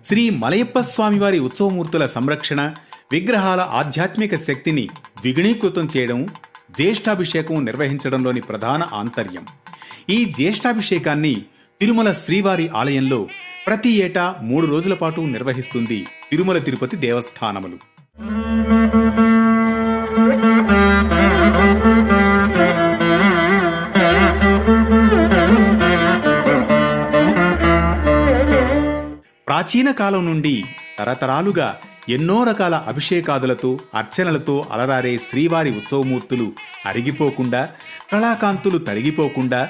శ్రీ మలయప్ప స్వామివారి ఉత్సవమూర్తుల సంరక్షణ, విగ్రహాల ఆధ్యాత్మిక శక్తిని ద్విగుణీకృతం చేయడం జ్యేష్ఠాభిషేకం నిర్వహించడంలోని ప్రధాన ఆంతర్యం. ఈ జ్యేష్ఠాభిషేకాన్ని తిరుమల శ్రీవారి ఆలయంలో ప్రతి ఏటా 3 రోజుల పాటు నిర్వహిస్తుంది తిరుమల తిరుపతి దేవస్థానములు. ప్రాచీన కాలం నుండి తరతరాలుగా ఎన్నో రకాల అభిషేకాదులతో, అర్చనలతో అలరారే శ్రీవారి ఉత్సవమూర్తులు అరిగిపోకుండా, కళాకాంతులు తరిగిపోకుండా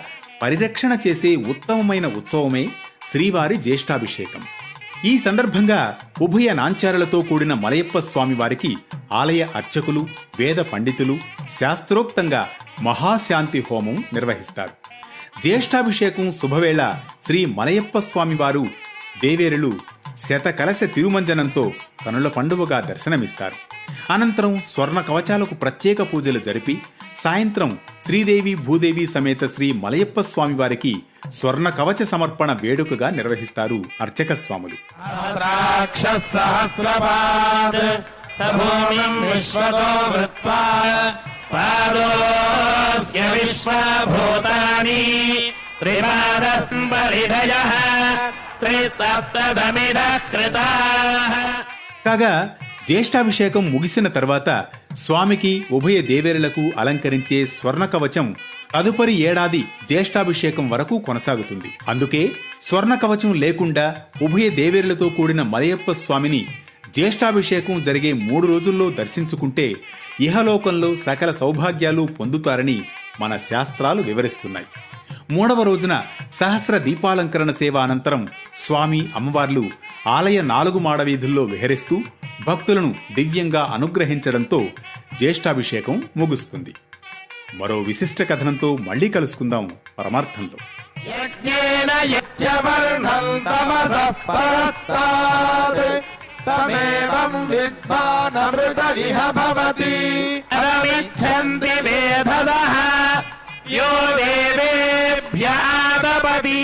పరిరక్షణ చేసే ఉత్తమమైన ఉత్సవమే శ్రీవారి జ్యేష్ఠాభిషేకం. ఈ సందర్భంగా ఉభయ నాంచారులతో కూడిన మలయప్ప స్వామివారికి ఆలయ అర్చకులు, వేద పండితులు శాస్త్రోక్తంగా మహాశాంతి హోమం నిర్వహిస్తారు. జ్యేష్ఠాభిషేకం శుభవేళ శ్రీ మలయప్ప స్వామివారు దేవేరులు శతకలశ తిరుమంజనంతో కనుల పండువగా దర్శనమిస్తారు. అనంతరం స్వర్ణ కవచాలకు ప్రత్యేక పూజలు జరిపి సాయంత్రం శ్రీదేవి భూదేవి సమేత శ్రీ మలయప్ప స్వామివారికి స్వర్ణ కవచ సమర్పణ వేడుకగా నిర్వహిస్తారు అర్చక స్వాములు. కాగా జ్యేష్ఠాభిషేకం ముగిసిన తర్వాత స్వామికి, ఉభయ దేవేరులకు అలంకరించే స్వర్ణ కవచం తదుపరి ఏడాది జ్యేష్ఠాభిషేకం వరకు కొనసాగుతుంది. అందుకే స్వర్ణ కవచం లేకుండా ఉభయ దేవేరులతో కూడిన మలయప్ప స్వామిని జ్యేష్ఠాభిషేకం జరిగే 3 రోజుల్లో దర్శించుకుంటే ఇహలోకంలో సకల సౌభాగ్యాలు పొందుతారని మన శాస్త్రాలు వివరిస్తున్నాయి. 3వ రోజున సహస్ర దీపాలంకరణ సేవ అనంతరం స్వామి, అమ్మవార్లు ఆలయ 4 మాడవీధుల్లో విహరిస్తూ భక్తులను దివ్యంగా అనుగ్రహించడంతో జ్యేష్ఠాభిషేకం ముగుస్తుంది. మరో విశిష్ట కథనంతో మళ్లీ కలుసుకుందాం పరమార్థంలో. తమేవం విద్వానమృత ఇహ భవతి అరమిచ్చంతి వేదదః యో దేవేభ్య ఆదపతి.